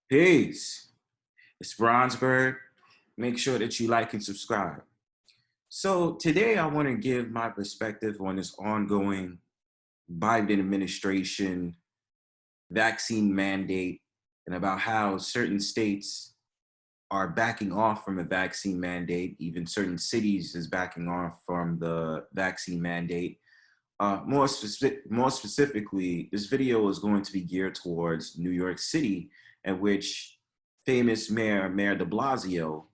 Peace. It's Bronzebird. Make sure that you like and subscribe. So today I want to give my perspective on this ongoing Biden administration vaccine mandate and about how certain states are backing off from a vaccine mandate. Even certain cities is backing off from the vaccine mandate. More specifically, this video is going to be geared towards New York City, in which famous Mayor de Blasio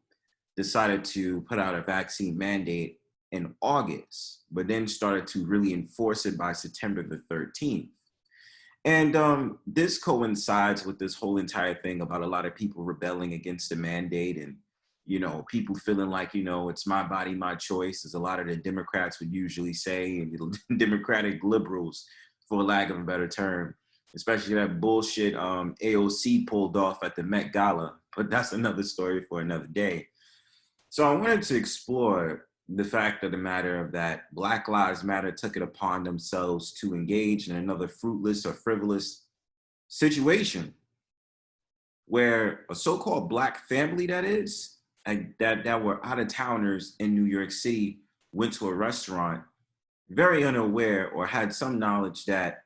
decided to put out a vaccine mandate in August, but then started to really enforce it by September the 13th. And this coincides with this whole entire thing about a lot of people rebelling against the mandate and, people feeling like, it's my body, my choice, as a lot of the Democrats would usually say, and the Democratic liberals, for lack of a better term, especially that bullshit AOC pulled off at the Met Gala. But that's another story for another day. So I wanted to explore the fact of the matter of that Black Lives Matter took it upon themselves to engage in another fruitless or frivolous situation where a so-called Black family that were out-of-towners in New York City went to a restaurant very unaware or had some knowledge that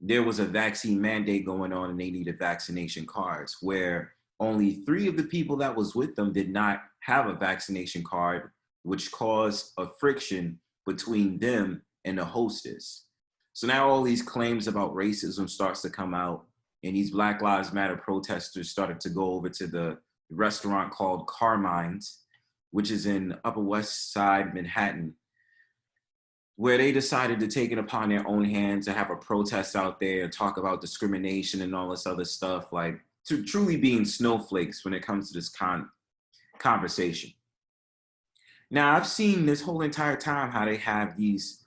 there was a vaccine mandate going on and they needed vaccination cards, where only 3 of the people that was with them did not have a vaccination card, which caused a friction between them and the hostess. So now all these claims about racism starts to come out, and these Black Lives Matter protesters started to go over to the restaurant called Carmine's, which is in Upper West Side, Manhattan, where they decided to take it upon their own hands to have a protest out there and talk about discrimination and all this other stuff, like to truly being snowflakes when it comes to this conversation. Now, I've seen this whole entire time how they have these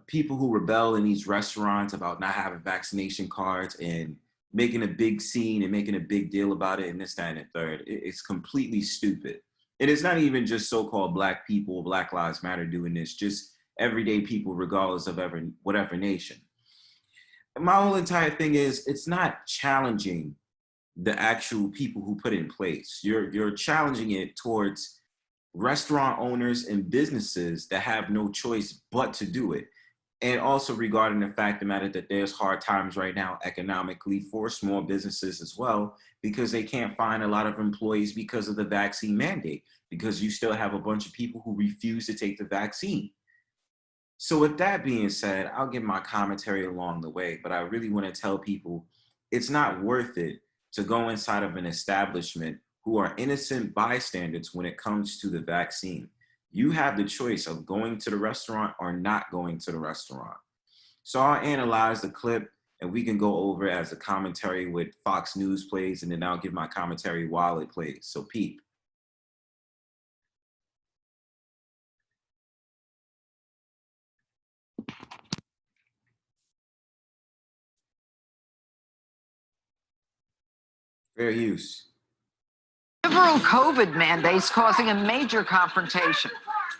people who rebel in these restaurants about not having vaccination cards and making a big scene and making a big deal about it and this, that, and the third. It's completely stupid. And it's not even just so-called Black people, Black Lives Matter doing this, just everyday people, regardless of whatever nation. My whole entire thing is, it's not challenging the actual people who put it in place. You're challenging it towards restaurant owners and businesses that have no choice but to do it. And also regarding the fact of the matter that there's hard times right now economically for small businesses as well, because they can't find a lot of employees because of the vaccine mandate, because you still have a bunch of people who refuse to take the vaccine. So with that being said, I'll give my commentary along the way, but I really want to tell people it's not worth it to go inside of an establishment who are innocent bystanders when it comes to the vaccine. You have the choice of going to the restaurant or not going to the restaurant. So I'll analyze the clip and we can go over as a commentary with Fox News plays, and then I'll give my commentary while it plays. So peep. Fair use. Liberal COVID mandates causing a major confrontation.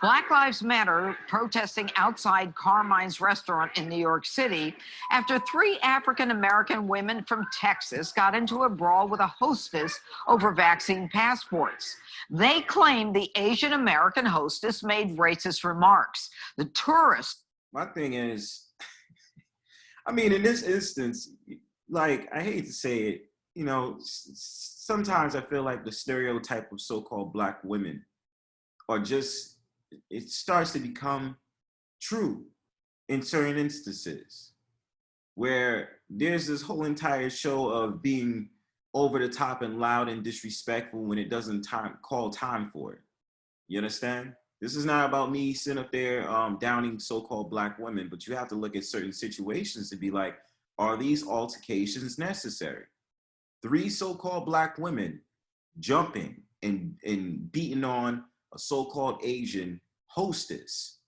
Black Lives Matter protesting outside Carmine's restaurant in New York City after 3 African-American women from Texas got into a brawl with a hostess over vaccine passports. They claimed the Asian American hostess made racist remarks. The tourist. My thing is, I mean, in this instance, like, I hate to say it, sometimes I feel like the stereotype of so-called Black women are just, it starts to become true in certain instances where there's this whole entire show of being over the top and loud and disrespectful when it doesn't call time for it. You understand? This is not about me sitting up there downing so-called Black women, but you have to look at certain situations to be like, are these altercations necessary? 3 so-called Black women jumping and beating on a so-called Asian hostess.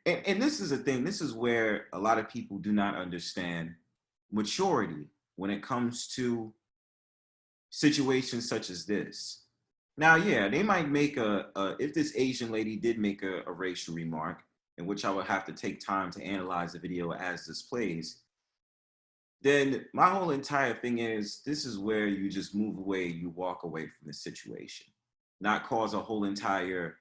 And this is a thing, this is where a lot of people do not understand maturity when it comes to situations such as this. Now, yeah, they might make if this Asian lady did make a racial remark, in which I would have to take time to analyze the video as this plays, then my whole entire thing is this is where you just move away, you walk away from the situation, not cause a whole entire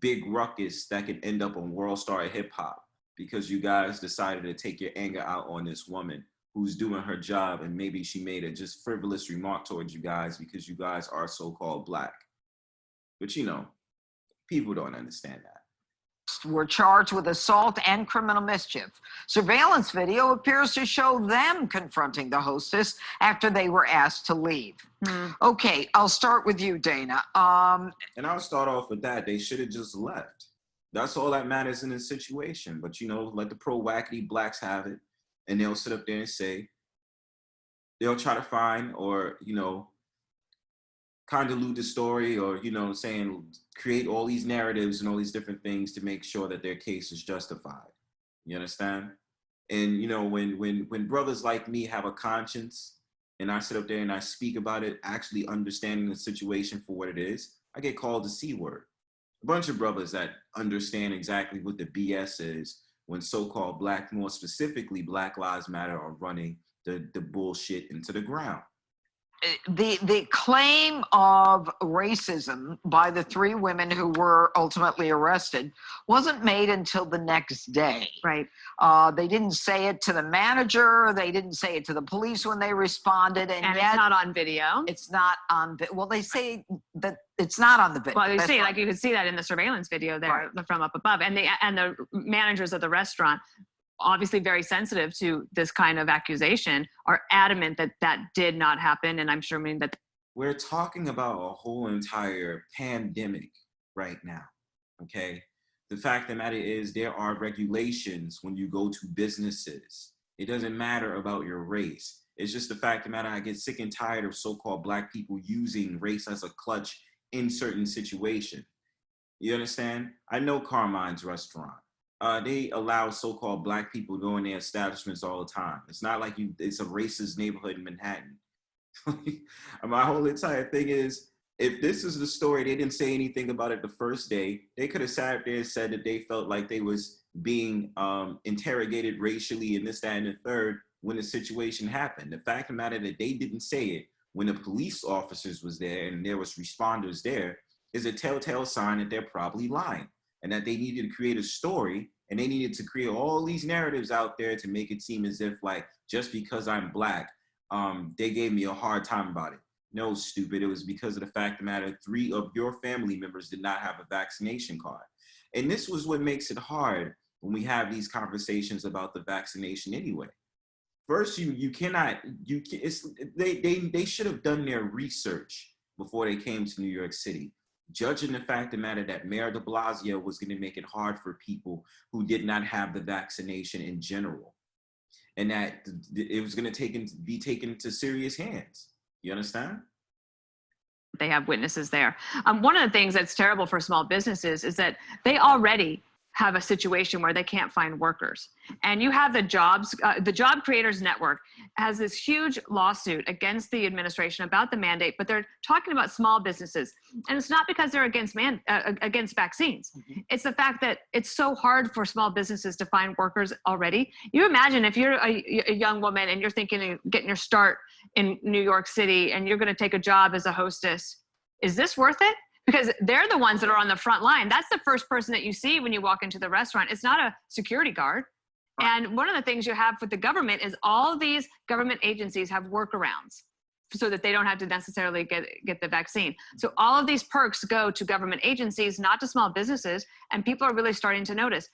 big ruckus that could end up on World Star of Hip Hop because you guys decided to take your anger out on this woman who's doing her job, and maybe she made a just frivolous remark towards you guys because you guys are so-called black. But you know, people don't understand that. Were charged with assault and criminal mischief. Surveillance video appears to show them confronting the hostess after they were asked to leave. Okay, I'll start with you, Dana. And I'll start off with that. They should have just left. That's all that matters in this situation. But you know, let the pro-wackity blacks have it, and they'll sit up there and say, they'll try to find or, you know, convolute the story or, you know, saying, create all these narratives and all these different things to make sure that their case is justified. You understand? And, you know, when brothers like me have a conscience and I sit up there and I speak about it, actually understanding the situation for what it is, I get called the C word. A bunch of brothers that understand exactly what the BS is when so-called black, more specifically Black Lives Matter, are running the bullshit into the ground. The claim of racism by the three women who were ultimately arrested wasn't made until the next day. Right. They didn't say it to the manager. They didn't say it to the police when they responded. And yet, it's not on video. It's not on. Well, they say that it's not on the video. Well, they say, like, you can see that in the surveillance video there from up above. And the managers of the restaurant, obviously very sensitive to this kind of accusation, are adamant that that did not happen. And I'm sure that we're talking about a whole entire pandemic right now. Okay. The fact of the matter is there are regulations when you go to businesses. It doesn't matter about your race. It's just the fact of the matter, I get sick and tired of so-called black people using race as a clutch in certain situations. You understand? I know Carmine's restaurant. They allow so-called black people to go in their establishments all the time. It's not like it's a racist neighborhood in Manhattan. My whole entire thing is, if this is the story, they didn't say anything about it the first day. They could have sat there and said that they felt like they was being interrogated racially and this, that, and the third when the situation happened. The fact of the matter that they didn't say it when the police officers was there and there was responders there is a telltale sign that they're probably lying and that they needed to create a story and they needed to create all these narratives out there to make it seem as if, like, just because I'm black, they gave me a hard time about it. No, stupid. It was because of the fact of the matter, 3 of your family members did not have a vaccination card. And this was what makes it hard when we have these conversations about the vaccination anyway. First, they should have done their research before they came to New York City, judging the fact of the matter that Mayor de Blasio was going to make it hard for people who did not have the vaccination in general, and that it was going to be taken to serious hands. You understand? They have witnesses there. One of the things that's terrible for small businesses is that they already have a situation where they can't find workers. And you have the Job Creators Network has this huge lawsuit against the administration about the mandate, but they're talking about small businesses. And it's not because they're against vaccines. Mm-hmm. It's the fact that it's so hard for small businesses to find workers already. You imagine if you're a young woman and you're thinking of getting your start in New York City and you're gonna take a job as a hostess, is this worth it? Because they're the ones that are on the front line. That's the first person that you see when you walk into the restaurant. It's not a security guard. Right. And one of the things you have with the government is all these government agencies have workarounds so that they don't have to necessarily get the vaccine. So all of these perks go to government agencies, not to small businesses, and people are really starting to notice.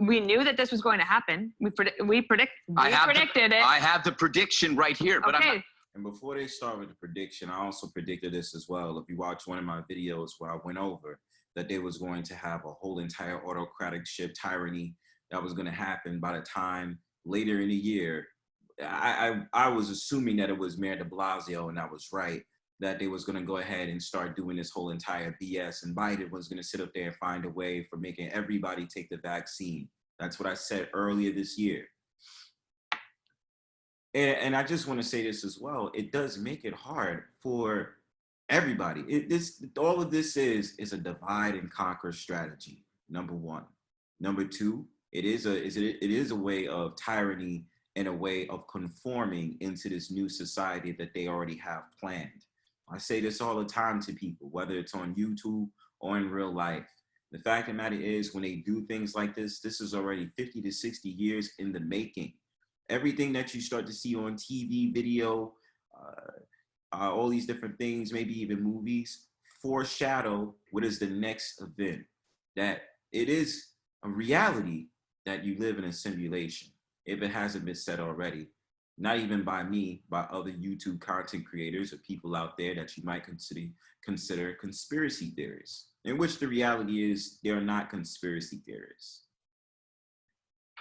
We knew that this was going to happen. We predicted it. I have the prediction right here, but okay. I'm not. And before they start with the prediction, I also predicted this as well. If you watch one of my videos where I went over that they was going to have a whole entire autocratic ship tyranny that was going to happen by the time later in the year. I was assuming that it was Mayor de Blasio, and I was right, that they was going to go ahead and start doing this whole entire BS, and Biden was going to sit up there and find a way for making everybody take the vaccine. That's what I said earlier this year. And I just want to say this as well. It does make it hard for everybody. All of this is a divide and conquer strategy. Number one. Number two, it is a way of tyranny in a way of conforming into this new society that they already have planned. I say this all the time to people, whether it's on YouTube or in real life. The fact of the matter is, when they do things like this is already 50 to 60 years in the making. Everything that you start to see on TV, video, all these different things, maybe even movies, foreshadow what is the next event. That it is a reality that you live in a simulation, if it hasn't been said already. Not even by me, by other YouTube content creators or people out there that you might consider conspiracy theorists, in which the reality is they're not conspiracy theorists.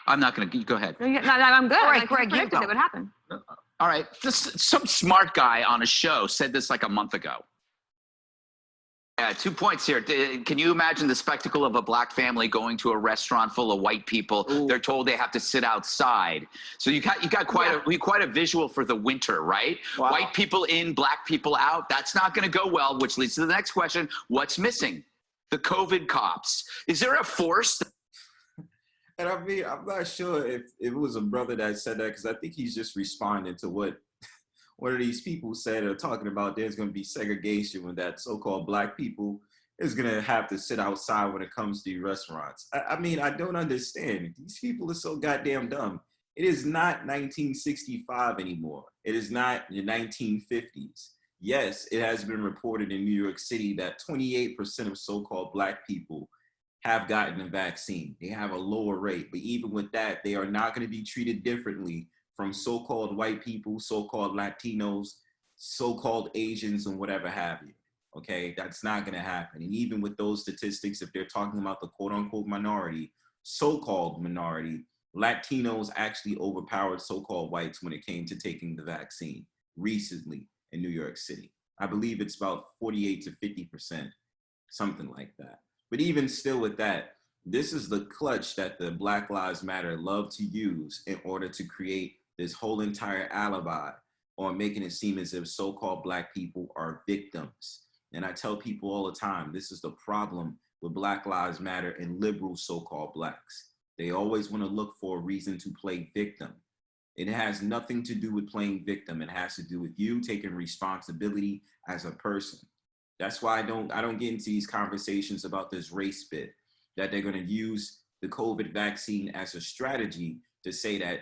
I'm not going to go ahead. No, I'm good. All right, I Greg, you predicted go. it would happen. All right. Some smart guy on a show said this like a month ago. 2 points here. Can you imagine the spectacle of a black family going to a restaurant full of white people? Ooh. They're told they have to sit outside. So you got quite a visual for the winter, right? Wow. White people in, black people out. That's not going to go well, which leads to the next question. What's missing? The COVID cops. Is there a force? And I mean, I'm not sure if it was a brother that said that, because I think he's just responding to what one of these people said, or talking about there's going to be segregation when that so-called black people is going to have to sit outside when it comes to restaurants. I mean, I don't understand. These people are so goddamn dumb. It is not 1965 anymore. It is not the 1950s. Yes, it has been reported in New York City that 28% of so-called black people have gotten a vaccine. They have a lower rate, but even with that, they are not going to be treated differently from so-called white people, so-called Latinos, so-called Asians, and whatever have you. Okay, that's not going to happen. And even with those statistics, if they're talking about the quote-unquote minority, so-called minority, Latinos actually overpowered so-called whites when it came to taking the vaccine recently in New York City. I believe it's about 48 to 50%, something like that. But even still with that, this is the clutch that the Black Lives Matter love to use in order to create this whole entire alibi, or making it seem as if so-called black people are victims. And I tell people all the time, this is the problem with Black Lives Matter and liberal so-called blacks. They always want to look for a reason to play victim. It has nothing to do with playing victim. It has to do with you taking responsibility as a person. That's why I don't get into these conversations about this race bit, that they're going to use the COVID vaccine as a strategy to say that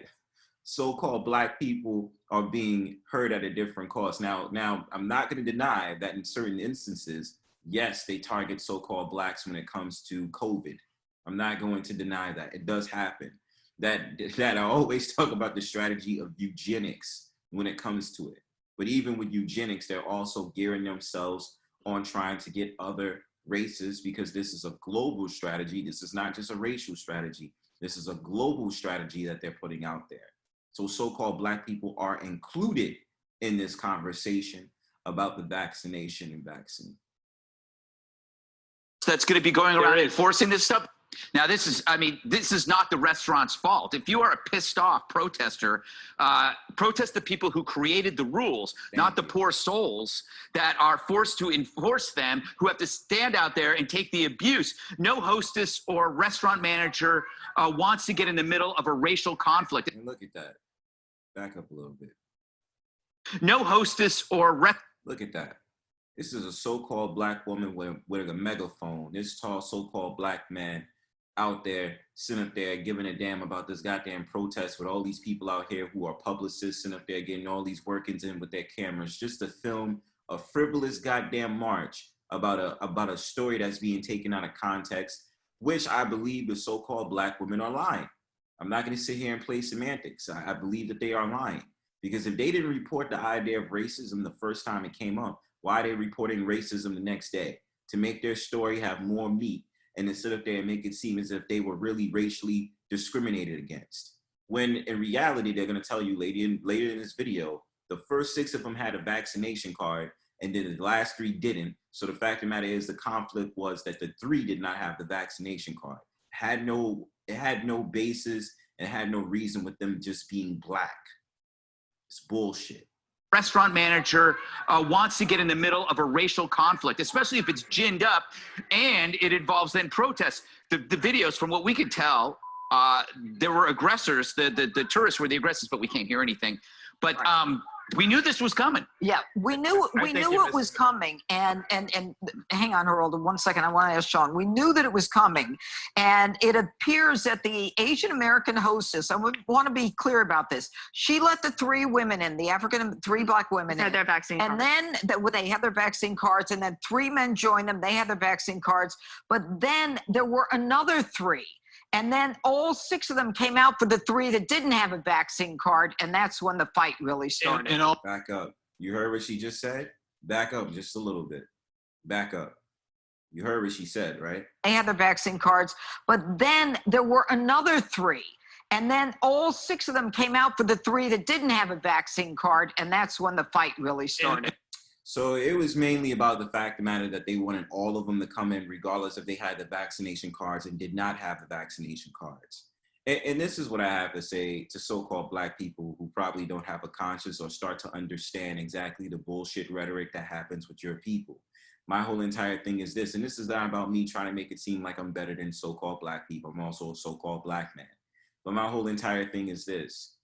so-called black people are being hurt at a different cost. Now, I'm not going to deny that in certain instances, yes, they target so-called blacks when it comes to COVID. I'm not going to deny that. It does happen. That I always talk about the strategy of eugenics when it comes to it. But even with eugenics, they're also gearing themselves on trying to get other races, because this is a global strategy. This is not just a racial strategy. This is a global strategy that they're putting out there. So so-called black people are included in this conversation about the vaccination and vaccine. That's going to be going around enforcing this stuff. Now, this is not the restaurant's fault. If you are a pissed off protester, protest the people who created the rules, not the poor souls that are forced to enforce them, who have to stand out there and take the abuse. No hostess or restaurant manager wants to get in the middle of a racial conflict. And look at that. Back up a little bit. No hostess or look at that. This is a so-called black woman with a megaphone. This tall so-called black man out there, sitting up there giving a damn about this goddamn protest, with all these people out here who are publicists sitting up there getting all these workings in with their cameras just to film a frivolous goddamn march about a story that's being taken out of context, which I believe the so-called black women are lying. I'm not going to sit here and play semantics. I believe that they are lying, because if they didn't report the idea of racism the first time it came up, why are they reporting racism the next day? To make their story have more meat, and to sit up there and make it seem as if they were really racially discriminated against. When in reality, they're going to tell you later in this video, the first 6 of them had a vaccination card, and then the last 3 didn't. So the fact of the matter is, the conflict was that the 3 did not have the vaccination card. It had no basis, and it had no reason with them just being black. It's bullshit. Restaurant manager wants to get in the middle of a racial conflict, especially if it's ginned up and it involves then protests. The videos, from what we can tell, there were aggressors. The tourists were the aggressors, but we can't hear anything. But we knew this was coming. Yeah, we knew it was coming. And hang on, Harold, 1 second. I want to ask Sean. We knew that it was coming, and it appears that the Asian American hostess. I want to be clear about this. She let the 3 women in, the three black women Had in, their vaccine and cards. then they had their vaccine cards, and then 3 men joined them. They had their vaccine cards, but then there were another 3. And then all 6 of them came out for the 3 that didn't have a vaccine card, and that's when the fight really started. Back up. You heard what she just said? Back up just a little bit. Back up. You heard what she said, right? They had their vaccine cards, but then there were another 3. And then all 6 of them came out for the 3 that didn't have a vaccine card, and that's when the fight really started. So it was mainly about the fact of the matter that they wanted all of them to come in regardless if they had the vaccination cards and did not have the vaccination cards. And this is what I have to say to so-called black people who probably don't have a conscience or start to understand exactly the bullshit rhetoric that happens with your people. My whole entire thing is this, and this is not about me trying to make it seem like I'm better than so-called black people. I'm also a so-called black man. But my whole entire thing is this.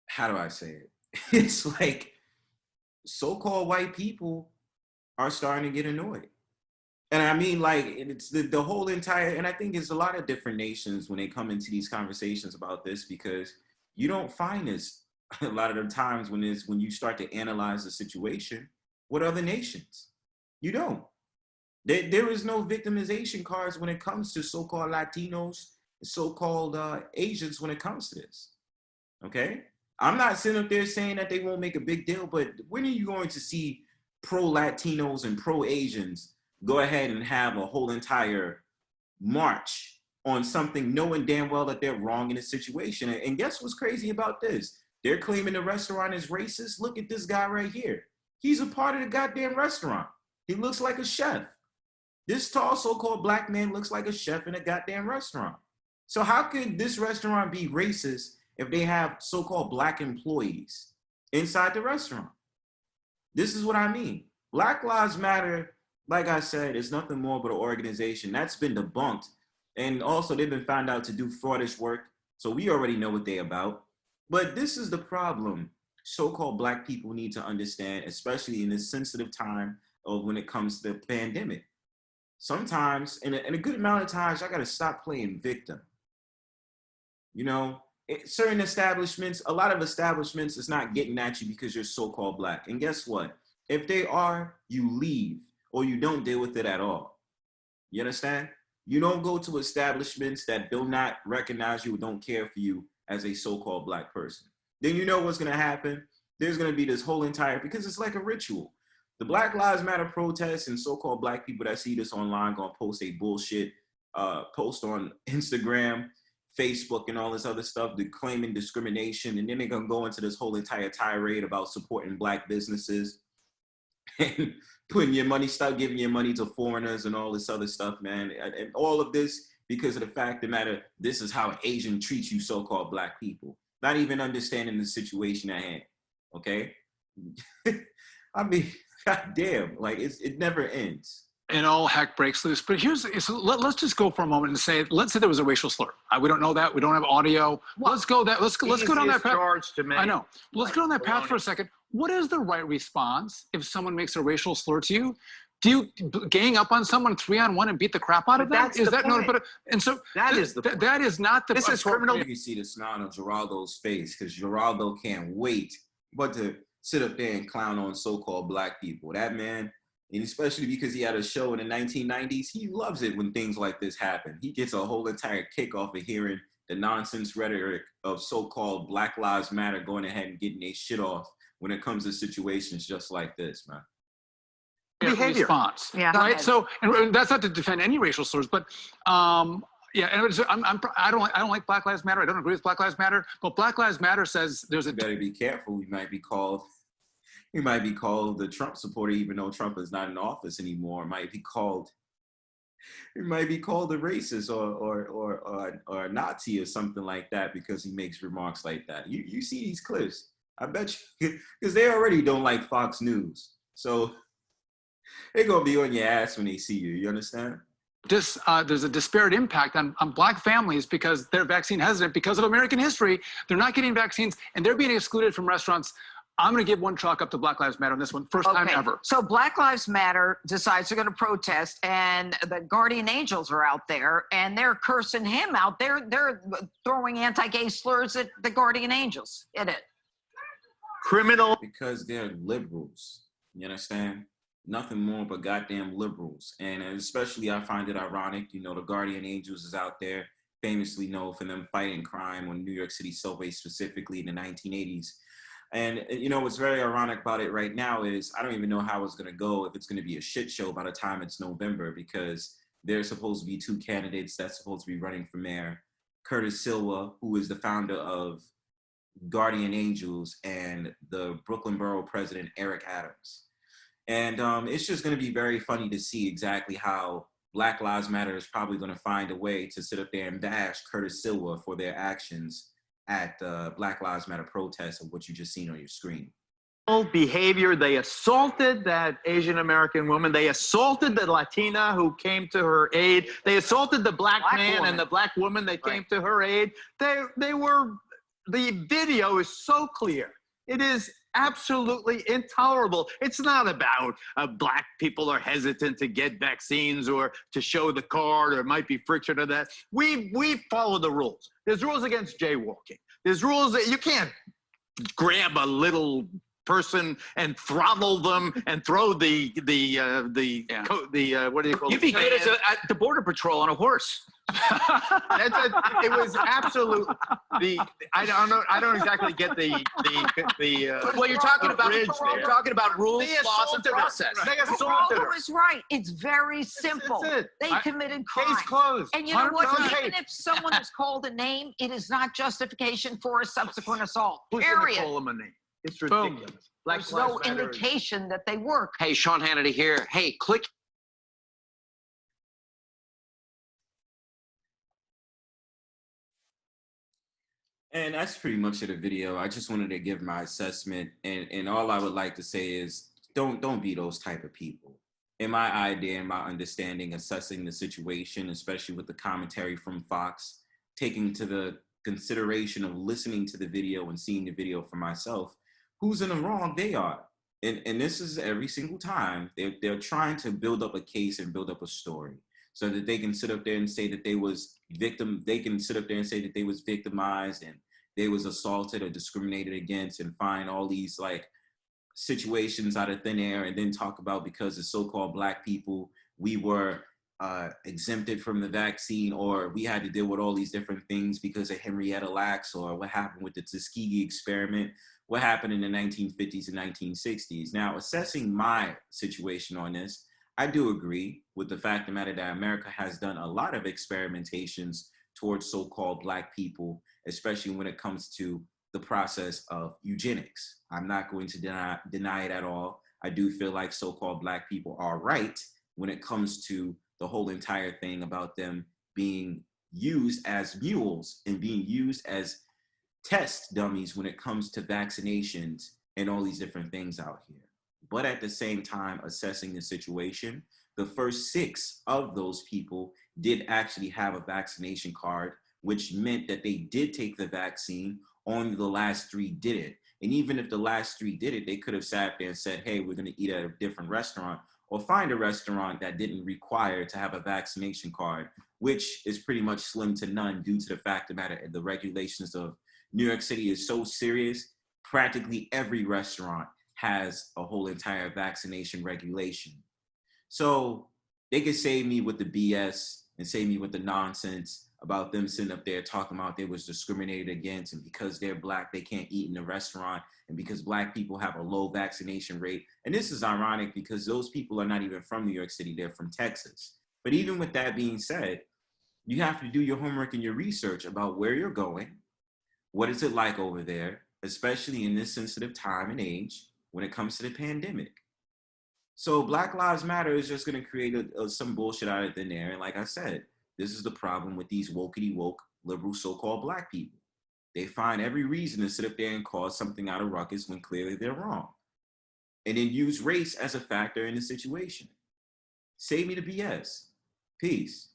How do I say it? It's like, so-called white people are starting to get annoyed. And I mean, like, it's the whole entire, and I think it's a lot of different nations when they come into these conversations about this, because you don't find this a lot of the times when you start to analyze the situation with other nations. You don't. There is no victimization cards when it comes to so-called Latinos, so-called Asians when it comes to this, okay? I'm not sitting up there saying that they won't make a big deal, but when are you going to see pro-Latinos and pro-Asians go ahead and have a whole entire march on something knowing damn well that they're wrong in the situation? And guess what's crazy about this? They're claiming the restaurant is racist. Look at this guy right here. He's a part of the goddamn restaurant. He looks like a chef. This tall so-called black man looks like a chef in a goddamn restaurant. So how could this restaurant be racist if they have so-called black employees inside the restaurant? This is what I mean. Black Lives Matter, like I said, is nothing more but an organization that's been debunked. And also they've been found out to do fraudish work. So we already know what they're about. But this is the problem so-called black people need to understand, especially in this sensitive time of when it comes to the pandemic. Sometimes, in a good amount of times, I gotta stop playing victim. You know, certain establishments, a lot of establishments is not getting at you because you're so-called black. And guess what? If they are, you leave or you don't deal with it at all. You understand? You don't go to establishments that do not recognize you or don't care for you as a so-called black person. Then you know what's gonna happen. There's gonna be this whole entire, because it's like a ritual. The Black Lives Matter protests and so-called black people that see this online gonna post a bullshit post on Instagram, Facebook, and all this other stuff, claiming discrimination, and then they're gonna go into this whole entire tirade about supporting black businesses and putting your money, start giving your money to foreigners and all this other stuff, man. And all of this because of the fact of the matter, this is how an Asian treats you so-called black people. Not even understanding the situation at hand, okay? I mean, goddamn, like it never ends. And all heck breaks loose. But let's just go for a moment and say, let's say there was a racial slur. We don't know that. We don't have audio. Well, let's go down that path. Charge to make. I know. Let's go down that path for a second. What is the right response if someone makes a racial slur to you? Do you gang up on someone 3-on-1 and beat the crap out of them? That's the point. And so That is the point. That is not the. This is criminal. You can see the smile on Geraldo's face because Geraldo can't wait but to sit up there and clown on so-called black people. That man, and especially because he had a show in the 1990s, he loves it when things like this happen. He gets a whole entire kick off of hearing the nonsense rhetoric of so-called Black Lives Matter going ahead and getting their shit off when it comes to situations just like this, man. Behavior. Response. Yeah. Right. So, and that's not to defend any racial slurs, but yeah. And I don't like Black Lives Matter. I don't agree with Black Lives Matter. But Black Lives Matter says there's a. You better be careful. We might be called the Trump supporter, even though Trump is not in office anymore. It might be called a racist or a Nazi or something like that because he makes remarks like that. You see these clips. I bet you, because they already don't like Fox News. So they're going to be on your ass when they see you. You understand? there's a disparate impact on Black families because they're vaccine hesitant because of American history. They're not getting vaccines and they're being excluded from restaurants. I'm going to give one chalk up to Black Lives Matter on this one. First time ever. So Black Lives Matter decides they're going to protest, and the guardian angels are out there, and they're cursing him out. They're throwing anti-gay slurs at the guardian angels. Get it? Criminal. Because they're liberals. You understand? Nothing more but goddamn liberals. And especially I find it ironic, you know, the guardian angels is out there, famously known for them fighting crime on New York City subways, specifically in the 1980s. And, you know, what's very ironic about it right now is I don't even know how it's going to go, if it's going to be a shit show by the time it's November, because there's supposed to be two candidates that's supposed to be running for mayor. Curtis Silva, who is the founder of Guardian Angels, and the Brooklyn Borough President, Eric Adams. And it's just going to be very funny to see exactly how Black Lives Matter is probably going to find a way to sit up there and bash Curtis Silva for their actions at the Black Lives Matter protests of what you just seen on your screen. Behavior. They assaulted that Asian American woman. They assaulted the Latina who came to her aid. They assaulted the black man woman. and the Black woman that came to her aid. They were, the video is so clear. It is absolutely intolerable. It's not about Black people are hesitant to get vaccines or to show the card, or it might be friction or that. We follow the rules. There's rules against jaywalking. There's rules that you can't grab a little person and throttle them and throw what do you call You'd be good as at the Border Patrol on a horse. It was absolute. I don't exactly get the. Well, you're talking about bridge there. you're talking about rules, They laws, and assaulted her. process. They assaulted her. was right. It's very simple. That's it. They committed crime. Case closed. And you know what? 100% Even if someone is called a name, it is not justification for a subsequent assault. Who's gonna Period. call him a name? It's Boom. ridiculous. Black There's Lives no Matter is- indication that they work. Hey, Sean Hannity here. Hey, click. And that's pretty much it, the video. I just wanted to give my assessment, and all I would like to say is don't be those type of people. In my idea and my understanding, assessing the situation, especially with the commentary from Fox, taking to the consideration of listening to the video and seeing the video for myself, who's in the wrong? They are. And this is every single time. They're trying to build up a case and build up a story so that they can sit up there and say that they can sit up there and say that they was victimized and they was assaulted or discriminated against, and find all these like situations out of thin air, and then talk about because of so-called Black people, we were exempted from the vaccine, or we had to deal with all these different things because of Henrietta Lacks, or what happened with the Tuskegee experiment, what happened in the 1950s and 1960s. Now, assessing my situation on this, I do agree with the fact of the matter that America has done a lot of experimentations towards so-called Black people, especially when it comes to the process of eugenics. I'm not going to deny it at all. I do feel like so-called Black people are right when it comes to the whole entire thing about them being used as mules and being used as test dummies when it comes to vaccinations and all these different things out here. But at the same time, assessing the situation, the first 6 of those people did actually have a vaccination card, which meant that they did take the vaccine. Only the last 3 didn't. And even if the last 3 did it, they could have sat there and said, hey, we're going to eat at a different restaurant, or find a restaurant that didn't require to have a vaccination card, which is pretty much slim to none due to the fact of the matter, the regulations of New York City is so serious. Practically every restaurant has a whole entire vaccination regulation. So they could save me with the BS and save me with the nonsense about them sitting up there talking about they was discriminated against, and because they're Black, they can't eat in the restaurant, and because Black people have a low vaccination rate. And this is ironic because those people are not even from New York City, they're from Texas. But even with that being said, you have to do your homework and your research about where you're going, what is it like over there, especially in this sensitive time and age when it comes to the pandemic. So Black Lives Matter is just gonna create some bullshit out of thin air. And like I said, this is the problem with these wokey woke liberal so-called Black people. They find every reason to sit up there and cause something out of ruckus when clearly they're wrong. And then use race as a factor in the situation. Save me the BS. Peace.